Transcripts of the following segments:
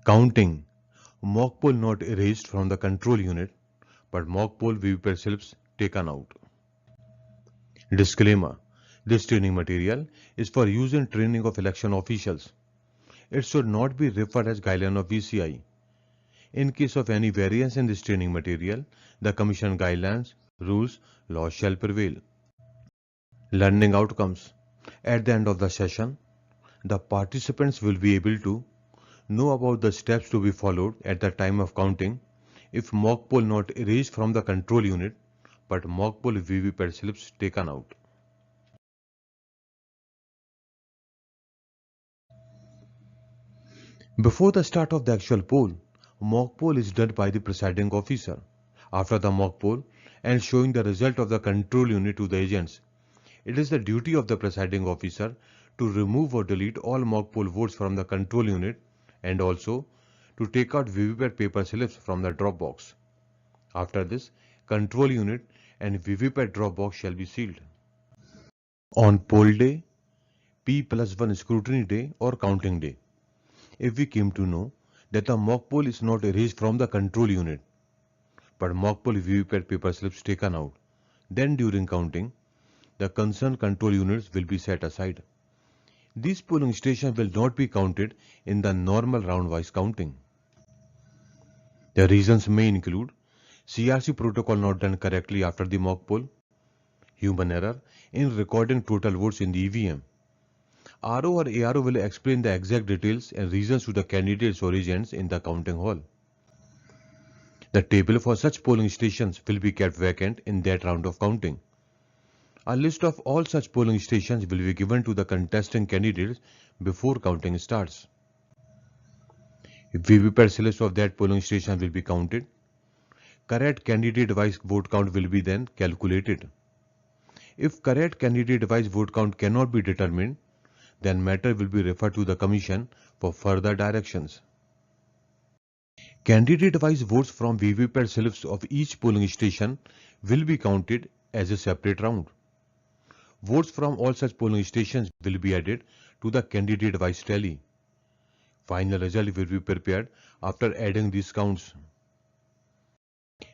Counting. Mock poll not erased from the control unit, but mock poll VVPAT slips taken out. Disclaimer. This training material is for use in training of election officials. It should not be referred as guideline of VCI. In case of any variance in this training material, the Commission guidelines, rules, laws shall prevail. Learning outcomes. At the end of the session, the participants will be able to know about the steps to be followed at the time of counting if mock poll not erased from the control unit, but mock poll VVPAT slips taken out. Before the start of the actual poll, mock poll is done by the presiding officer. After the mock poll and showing the result of the control unit to the agents, it is the duty of the presiding officer to remove or delete all mock poll votes from the control unit and also to take out VVPAT paper slips from the drop box. After this, control unit and VVPAT drop box shall be sealed. On poll day, P+1 scrutiny day or counting day, if we came to know that the mock poll is not erased from the control unit, but mock poll VVPAT paper slips taken out, then during counting, the concerned control units will be set aside. These polling stations will not be counted in the normal round-wise counting. The reasons may include CRC protocol not done correctly after the mock poll, human error in recording total votes in the EVM. RO or ARO will explain the exact details and reasons to the candidates or agents in the counting hall. The table for such polling stations will be kept vacant in that round of counting. A list of all such polling stations will be given to the contesting candidates before counting starts. VVPAT slips of that polling station will be counted. Correct candidate-wise vote count will be then calculated. If correct candidate-wise vote count cannot be determined, then matter will be referred to the Commission for further directions. Candidate-wise votes from VVPAT slips of each polling station will be counted as a separate round. Votes from all such polling stations will be added to the candidate-wise tally. Final result will be prepared after adding these counts.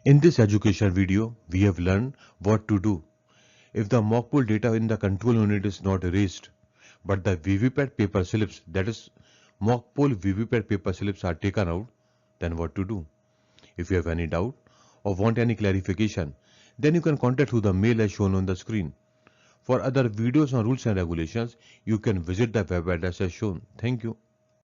In this education video, we have learned what to do if the mock poll data in the control unit is not erased, but the VVPAT paper slips, that is mock poll VVPAT paper slips, are taken out, then what to do. If you have any doubt or want any clarification, then you can contact through the mail as shown on the screen. For other videos on rules and regulations, you can visit the web address as shown. Thank you.